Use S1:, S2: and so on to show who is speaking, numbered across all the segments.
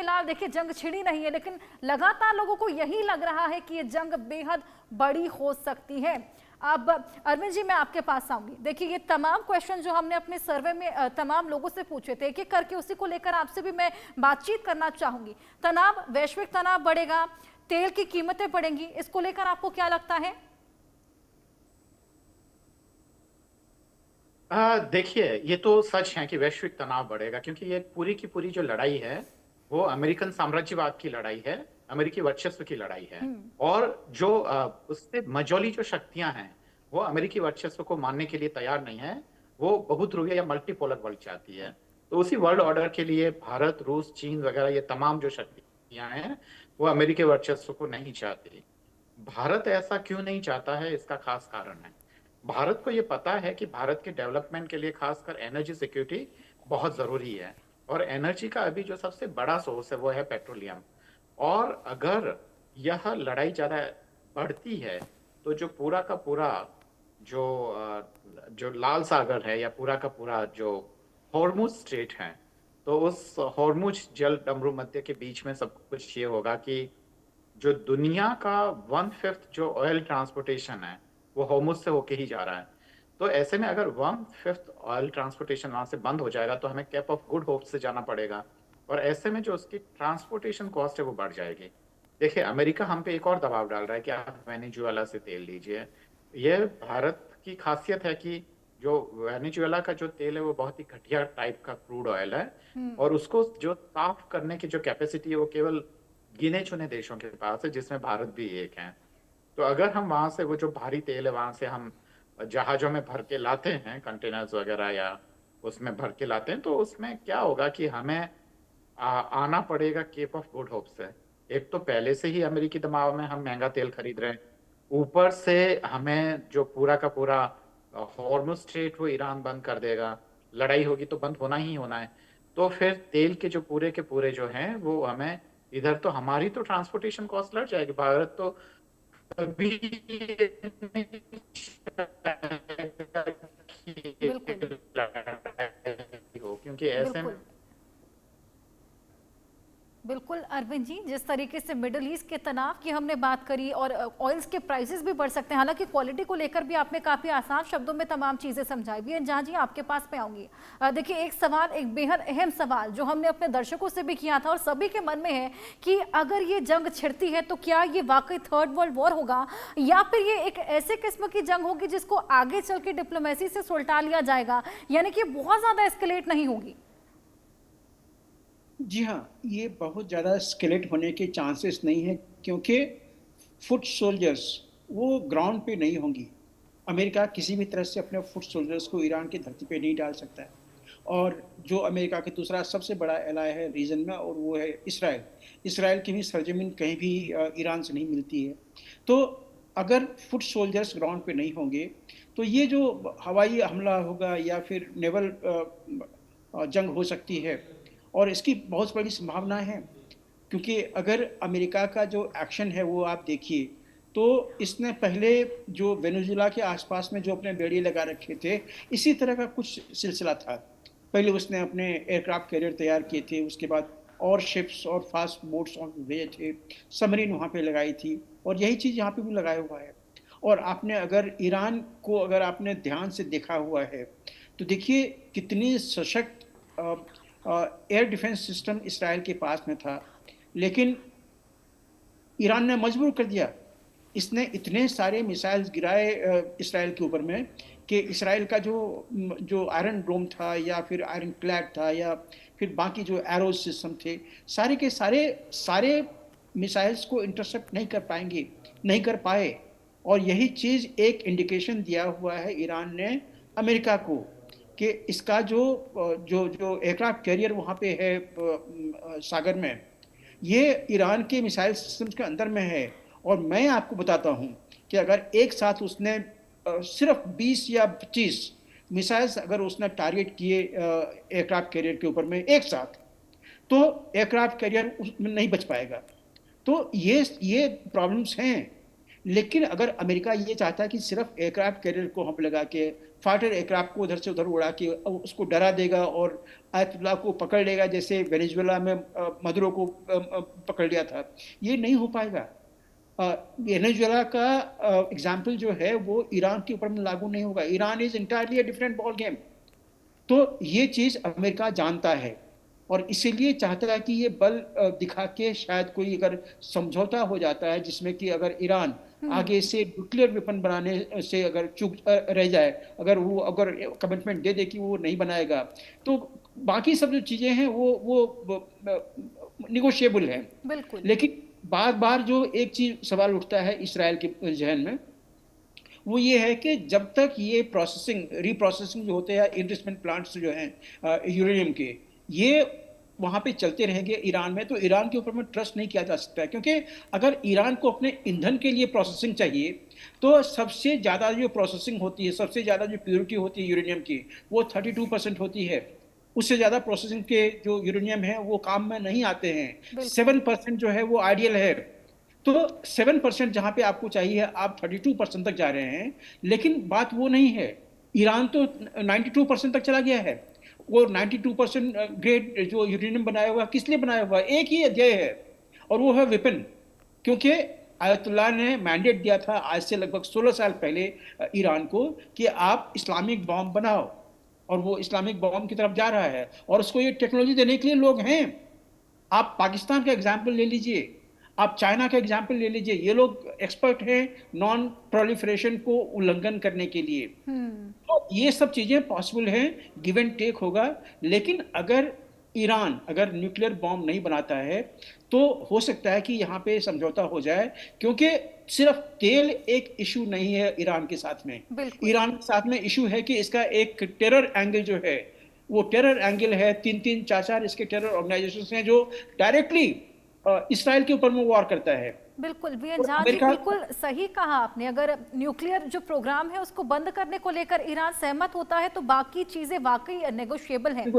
S1: फिलहाल देखिए जंग छिड़ी नहीं है, लेकिन लगातार लोगों को यही लग रहा है कि ये जंग बेहद बड़ी हो सकती है। अब अरविंद जी, मैं आपके पास आऊंगी। देखिए, ये तमाम क्वेश्चन जो हमने अपने सर्वे में तमाम लोगों से पूछे थे, एक एक करके उसी को लेकर आपसे भी मैं बातचीत करना चाहूंगी। तनाव, वैश्विक तनाव बढ़ेगा, तेल की कीमतें बढ़ेंगी, इसको लेकर आपको क्या लगता है?
S2: देखिए, ये तो सच है कि वैश्विक तनाव बढ़ेगा, क्योंकि ये पूरी की पूरी जो लड़ाई है वो अमेरिकन साम्राज्यवाद की लड़ाई है, अमेरिकी वर्चस्व की लड़ाई है। और जो उससे मझौली जो शक्तियां हैं वो अमेरिकी वर्चस्व को मानने के लिए तैयार नहीं है। वो बहुध्रुवीय या मल्टीपोलर वर्ल्ड चाहती है। तो उसी वर्ल्ड ऑर्डर के लिए भारत, रूस, चीन वगैरह ये तमाम जो शक्तियां हैं वो अमेरिकी वर्चस्व को नहीं चाहती। भारत ऐसा क्यों नहीं चाहता है, इसका खास कारण है। भारत को ये पता है कि भारत के डेवलपमेंट के लिए खासकर एनर्जी सिक्योरिटी बहुत जरूरी है। और एनर्जी का अभी जो सबसे बड़ा सोर्स है वो है पेट्रोलियम। और अगर यह लड़ाई ज्यादा बढ़ती है तो जो पूरा का पूरा जो जो लाल सागर है या पूरा का पूरा जो हॉर्मुज स्ट्रेट है, तो उस हॉर्मुज जल डमरू मध्य के बीच में सब कुछ ये होगा कि जो दुनिया का 1/5 जो ऑयल ट्रांसपोर्टेशन है वो होर्मुज से होके ही जा रहा है। तो ऐसे में अगर 1/5 ऑयल ट्रांसपोर्टेशन वहां से बंद हो जाएगा तो हमें केप ऑफ गुड होप से जाना पड़ेगा। और ऐसे में जो उसकी ट्रांसपोर्टेशन कॉस्ट है वो बढ़ जाएगी। देखिए, अमेरिका हम पे एक और दबाव डाल रहा है कि आप वेनेजुएला से तेल लीजिए। यह भारत की खासियत है कि जो वेनेजुएला का जो तेल है वो बहुत ही घटिया टाइप का क्रूड ऑयल है। और उसको जो साफ करने की जो कैपेसिटी है वो केवल गिने चुने देशों के पास है, जिसमें भारत भी एक है। तो अगर हम वहां से वो जो भारी तेल है वहां से हम जहाजों में भर के लाते हैं, कंटेनर्स वगैरह, या उसमें भर के लाते हैं, तो उसमें क्या होगा कि हमें आना पड़ेगा केप ऑफ गुड होप से। एक तो पहले से ही अमेरिकी दबाव में हम महंगा तेल खरीद रहे हैं, ऊपर से हमें जो पूरा का पूरा हॉर्मुज स्ट्रेट वो ईरान बंद कर देगा। लड़ाई होगी तो बंद होना ही होना है। तो फिर तेल के पूरे जो हैं वो हमें इधर, तो हमारी तो ट्रांसपोर्टेशन कॉस्ट लड़ जाएगी। भारत तो कभी नहीं चाहेगा कि
S1: बिल्कुल,
S2: लड़ाई हो, क्योंकि ऐसे में
S1: बिल्कुल, बिल्कुल अरविंद जी, जिस तरीके से मिडिल ईस्ट के तनाव की हमने बात करी और ऑयल्स के प्राइसेस भी बढ़ सकते हैं, हालांकि क्वालिटी को लेकर भी आपने काफ़ी आसान शब्दों में तमाम चीज़ें समझाई भी हैं। जहाँ जी आपके पास में आऊंगी। देखिए, एक सवाल, एक बेहद अहम सवाल जो हमने अपने दर्शकों से भी किया था और सभी के मन में है कि अगर ये जंग छिड़ती है तो क्या ये वाकई थर्ड वर्ल्ड वॉर होगा, या फिर ये एक ऐसे किस्म की जंग होगी जिसको आगे चल के डिप्लोमेसी से सुलटा लिया जाएगा, यानी कि बहुत ज़्यादा एस्केलेट नहीं होगी?
S3: जी हाँ, ये बहुत ज़्यादा स्केलेट होने के चांसेस नहीं है, क्योंकि फुट सोल्जर्स वो ग्राउंड पे नहीं होंगी। अमेरिका किसी भी तरह से अपने फुट सोल्जर्स को ईरान की धरती पे नहीं डाल सकता है। और जो अमेरिका का दूसरा सबसे बड़ा एलाय है रीजन में, और वो है इसराइल। इसराइल की भी सरजमीन कहीं भी ईरान से नहीं मिलती है। तो अगर फुट सोल्जर्स ग्राउंड पे नहीं होंगे तो ये जो हवाई हमला होगा या फिर नेवल जंग हो सकती है, और इसकी बहुत बड़ी संभावना है। क्योंकि अगर अमेरिका का जो एक्शन है वो आप देखिए, तो इसने पहले जो वेनेजुएला के आसपास में जो अपने बेड़े लगा रखे थे, इसी तरह का कुछ सिलसिला था। पहले उसने अपने एयरक्राफ्ट कैरियर तैयार किए थे, उसके बाद और शिप्स और फास्ट बोट्स भेजे थे, सबमरीन वहाँ पे लगाई थी, और यही चीज़ यहाँ पे भी लगाया हुआ है। और आपने अगर ईरान को अगर आपने ध्यान से देखा हुआ है तो देखिए कितनी सशक्त एयर डिफेंस सिस्टम इसराइल के पास में था, लेकिन ईरान ने मजबूर कर दिया। इसने इतने सारे मिसाइल्स गिराए इसराइल के ऊपर में कि इसराइल का जो जो आयरन डोम था या फिर आयरन क्लैड था या फिर बाकी जो एरोज सिस्टम थे, सारे के सारे सारे मिसाइल्स को इंटरसेप्ट नहीं कर पाएंगे, नहीं कर पाए। और यही चीज़ एक इंडिकेशन दिया हुआ है ईरान ने अमेरिका को कि इसका जो जो जो एयरक्राफ्ट कैरियर वहाँ पे है सागर में, ये ईरान के मिसाइल सिस्टम्स के अंदर में है। और मैं आपको बताता हूँ कि अगर एक साथ उसने सिर्फ 20 या 25 मिसाइल्स अगर उसने टारगेट किए एयरक्राफ्ट कैरियर के ऊपर में एक साथ, तो एयरक्राफ्ट कैरियर उसमें नहीं बच पाएगा। तो ये प्रॉब्लम्स हैं। लेकिन अगर अमेरिका ये चाहता है कि सिर्फ एयरक्राफ्ट कैरियर को हम लगा के फाइटर एयरक्राफ्ट को उधर से उधर उड़ा के उसको डरा देगा और आयतुल्लाह को पकड़ लेगा, जैसे वेनेजुएला में मदुरो को पकड़ लिया था, ये नहीं हो पाएगा। वेनेजुएला का एग्जाम्पल जो है वो ईरान के ऊपर में लागू नहीं होगा। Iran is entirely a different ball game. तो ये चीज अमेरिका जानता है और इसीलिए चाहता है कि ये बल दिखा के शायद कोई अगर समझौता हो जाता है जिसमें कि अगर ईरान आगे से न्यूक्लियर वेपन बनाने से अगर चूक रह जाए, अगर कमिटमेंट दे दे कि वो नहीं बनाएगा, तो बाकी सब जो चीजें हैं वो निगोशिएबल हैं।
S1: बिल्कुल।
S3: लेकिन बार बार जो एक चीज सवाल उठता है इसराइल के जहन में, वो ये है कि जब तक ये रीप्रोसेसिंग जो होते हैं इनरिचमेंट प्लांट्स जो हैं यूरेनियम के, ये वहाँ पे चलते रहेंगे ईरान में, तो ईरान के ऊपर में ट्रस्ट नहीं किया जा सकता है। क्योंकि अगर ईरान को अपने ईंधन के लिए प्रोसेसिंग चाहिए तो सबसे ज़्यादा जो प्रोसेसिंग होती है, सबसे ज़्यादा जो प्योरिटी होती है यूरेनियम की, वो 32% होती है। उससे ज़्यादा प्रोसेसिंग के जो यूरेनियम है वो काम में नहीं आते हैं। 7% जो है वो आइडियल है। तो 7% जहाँ पे आपको चाहिए आप 32% तक जा रहे हैं। लेकिन बात वो नहीं है, ईरान तो 92% तक चला गया है। वो 92% ग्रेड जो यूरेनियम बनाया हुआ, किस लिए बनाया हुआ? एक ही अध्यय है और वो है वेपन। क्योंकि आयतुल्लाह ने मैंडेट दिया था आज से लगभग 16 साल पहले ईरान को कि आप इस्लामिक बॉम्ब बनाओ, और वो इस्लामिक बॉम्ब की तरफ जा रहा है और उसको ये टेक्नोलॉजी देने के लिए लोग हैं। आप पाकिस्तान का एग्जाम्पल ले लीजिए, आप चाइना का एग्जाम्पल ले लीजिए, ये लोग एक्सपर्ट हैं नॉन प्रोलिफरेशन को उल्लंघन करने के लिए। तो ये सब चीजें पॉसिबल हैं, गिव एंड टेक होगा। लेकिन अगर ईरान अगर न्यूक्लियर बॉम्ब नहीं बनाता है तो हो सकता है कि यहाँ पे समझौता हो जाए, क्योंकि सिर्फ तेल एक इशू नहीं है ईरान के साथ में। ईरान के साथ में इशू है कि इसका एक टेरर एंगल जो है, वो टेरर एंगल है। 3 4 इसके टेरर ऑर्गेनाइजेशन हैं जो डायरेक्टली इसराइल के ऊपर में वॉर करता है।
S1: बिल्कुल वीएन झा जी, बिल्कुल सही कहा आपने। अगर न्यूक्लियर जो प्रोग्राम है उसको बंद करने को लेकर ईरान सहमत होता है तो बाकी चीजें वाकई नेगोशिएबल हैं।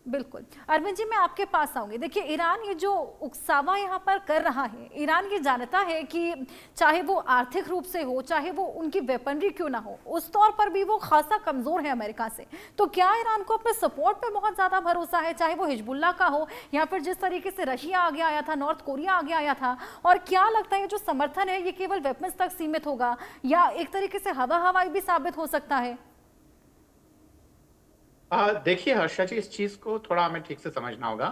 S1: बिल्कुल। अरविंद जी, मैं आपके पास आऊंगी। देखिए, ईरान ये जो उकसावा यहाँ पर कर रहा है, ईरान ये जानता है कि चाहे वो आर्थिक रूप से हो, चाहे वो उनकी वेपनरी क्यों ना हो, उस तौर पर भी वो खासा कमजोर है अमेरिका से। तो क्या ईरान को अपने सपोर्ट पे बहुत ज्यादा भरोसा है, चाहे वो हिजबुल्लाह का हो या फिर जिस तरीके से रशिया आगे आया था, नॉर्थ कोरिया आगे आया था? और क्या लगता है जो समर्थन है ये केवल वेपन्स तक सीमित होगा या एक तरीके से हवाई भी साबित हो सकता है?
S2: देखिए हर्षा जी, इस चीज को थोड़ा हमें ठीक से समझना होगा।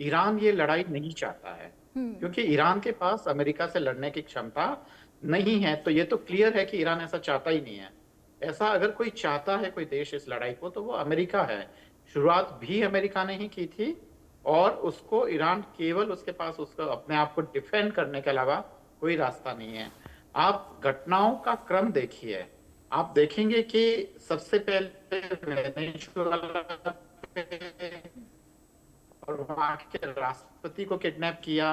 S2: ईरान ये लड़ाई नहीं चाहता है, क्योंकि ईरान के पास अमेरिका से लड़ने की क्षमता नहीं है। तो ये तो क्लियर है कि ईरान ऐसा चाहता ही नहीं है। ऐसा अगर कोई चाहता है कोई देश इस लड़ाई को, तो वो अमेरिका है। शुरुआत भी अमेरिका ने ही की थी और उसको ईरान केवल उसके पास उसको अपने आप को डिफेंड करने के अलावा कोई रास्ता नहीं है। आप घटनाओं का क्रम देखिए, आप देखेंगे कि सबसे पहले वेनेजुएला और वहां के राष्ट्रपति को किडनैप किया।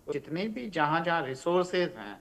S2: जितने भी जहां जहां रिसोर्सेज हैं,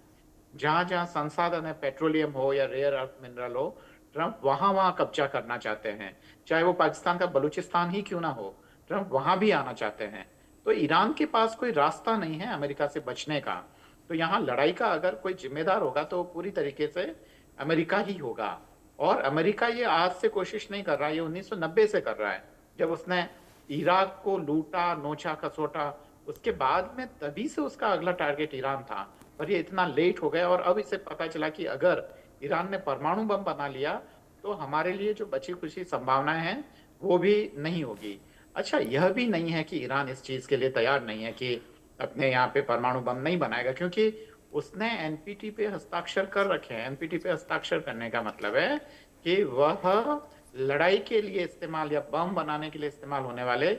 S2: जहां जहां संसाधन है, पेट्रोलियम हो या रेयर अर्थ मिनरल हो, ट्रंप वहां वहां कब्जा करना चाहते हैं। चाहे वो पाकिस्तान का बलूचिस्तान ही क्यों ना हो, ट्रंप वहां भी आना चाहते हैं। तो ईरान के पास कोई रास्ता नहीं है अमेरिका से बचने का। तो यहाँ लड़ाई का अगर कोई जिम्मेदार होगा तो पूरी तरीके से अमेरिका ही होगा। और अमेरिका ये आज से कोशिश नहीं कर रहा है, ये 1990 से कर रहा है, जब उसने इराक को लूटा, नोचा खसोटा। उसके बाद में तभी से उसका अगला टारगेट ईरान था, पर ये इतना लेट हो गया। और अब इसे पता चला कि अगर ईरान ने परमाणु बम बना लिया तो हमारे लिए जो बची खुची संभावनाएं हैं वो भी नहीं होगी। अच्छा, यह भी नहीं है कि ईरान इस चीज के लिए तैयार नहीं है कि अपने यहाँ पे परमाणु बम नहीं बनाएगा, क्योंकि उसने एनपीटी पे हस्ताक्षर कर रखे हैं। एनपीटी पे हस्ताक्षर करने का मतलब है कि वह लड़ाई के लिए इस्तेमाल या बम बनाने के लिए इस्तेमाल होने वाले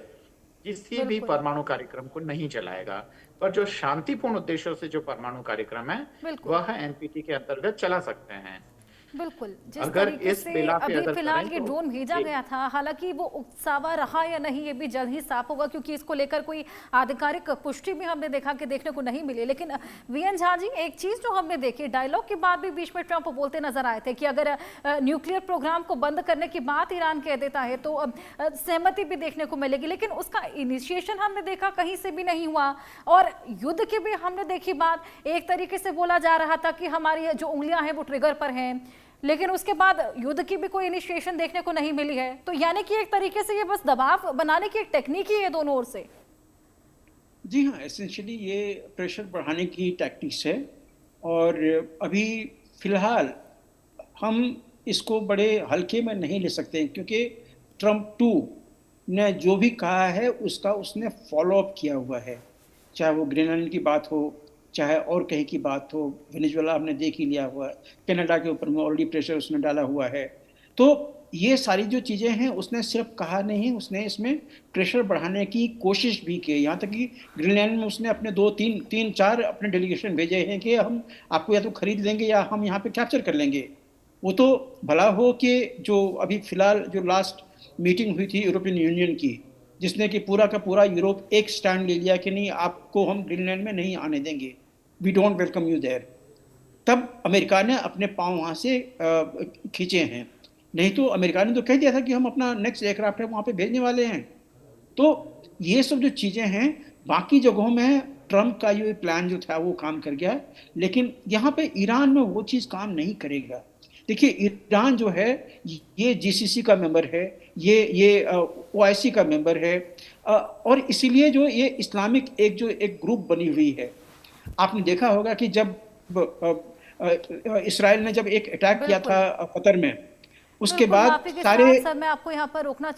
S2: किसी भी परमाणु कार्यक्रम को नहीं चलाएगा। पर जो शांतिपूर्ण उद्देश्यों से जो परमाणु कार्यक्रम है वह एनपीटी के अंतर्गत चला सकते हैं।
S1: बिल्कुल, जिस
S2: अगर
S1: तरीके
S2: इस
S1: से
S2: बिला पे
S1: अभी
S2: अगर
S1: फिलहाल
S2: करें
S1: ये
S2: तो
S1: ड्रोन भेजा
S2: जी।
S1: गया था, हालांकि वो उकसावा रहा या नहीं ये भी जल्द ही साफ होगा, क्योंकि इसको लेकर कोई आधिकारिक पुष्टि भी हमने देखने को नहीं मिली। लेकिन वीएन झा जी, एक चीज जो हमने देखी, डायलॉग के बाद भी बीच में ट्रंप बोलते नजर आए थे कि अगर न्यूक्लियर प्रोग्राम को बंद करने की बात ईरान कह देता है तो सहमति भी देखने को मिलेगी, लेकिन उसका इनिशिएशन हमने देखा कहीं से भी नहीं हुआ। और युद्ध की भी हमने देखी बात, एक तरीके से बोला जा रहा था कि हमारी जो उंगलियां हैं वो ट्रिगर पर हैं, लेकिन उसके बाद युद्ध की भी कोई इनिशिएशन देखने को नहीं मिली है। तो यानी कि एक तरीके से ये बस दबाव बनाने की एक टेक्निक ही है दोनों ओर से।
S3: जी हाँ, एसेंशियली ये प्रेशर बढ़ाने की टैक्टिक्स है। और अभी फिलहाल हम इसको बड़े हल्के में नहीं ले सकते, क्योंकि ट्रम्प 2 ने जो भी कहा है उसका उसने फॉलो अप किया हुआ है। चाहे वो ग्रीनलैंड की बात हो, चाहे और कहीं की बात हो, वेनेजुएला हमने देख ही लिया हुआ है, कनाडा के ऊपर में ऑलरेडी प्रेशर उसने डाला हुआ है। तो ये सारी जो चीज़ें हैं उसने सिर्फ कहा नहीं, उसने इसमें प्रेशर बढ़ाने की कोशिश भी की। यहाँ तक कि ग्रीनलैंड में उसने अपने 2-3-4 अपने डेलीगेशन भेजे हैं कि हम आपको या तो खरीद लेंगे या हम यहाँ पे कैप्चर कर लेंगे। वो तो भला हो कि जो अभी फिलहाल जो लास्ट मीटिंग हुई थी यूरोपियन यूनियन की, जिसने कि पूरा का पूरा यूरोप एक स्टैंड ले लिया कि नहीं, आपको हम ग्रीनलैंड में नहीं आने देंगे, we don't welcome you there. तब अमेरिका ने अपने पाँव वहाँ से खींचे हैं। नहीं तो अमेरिका ने तो कह दिया था कि हम अपना नेक्स्ट एयरक्राफ्ट है वहाँ पे भेजने वाले हैं। तो ये सब जो चीज़ें हैं, बाकी जगहों में ट्रम्प का ये प्लान जो था वो काम कर गया, लेकिन यहाँ पे ईरान में वो चीज़ काम नहीं करेगा। देखिए, ईरान जो है ये जीसीसी का मेंबर है, ये ओआईसी का मेंबर है, और इसीलिए जो ये इस्लामिक एक ग्रुप बनी हुई है। आपने देखा होगा कि जब इसराइल ने जब एक अटैक किया था कतर में, उसके
S1: बिल्कुल,
S3: बाद
S1: माफी के
S3: सारे
S1: साथ सर मैं आपको यहाँ पर रोकना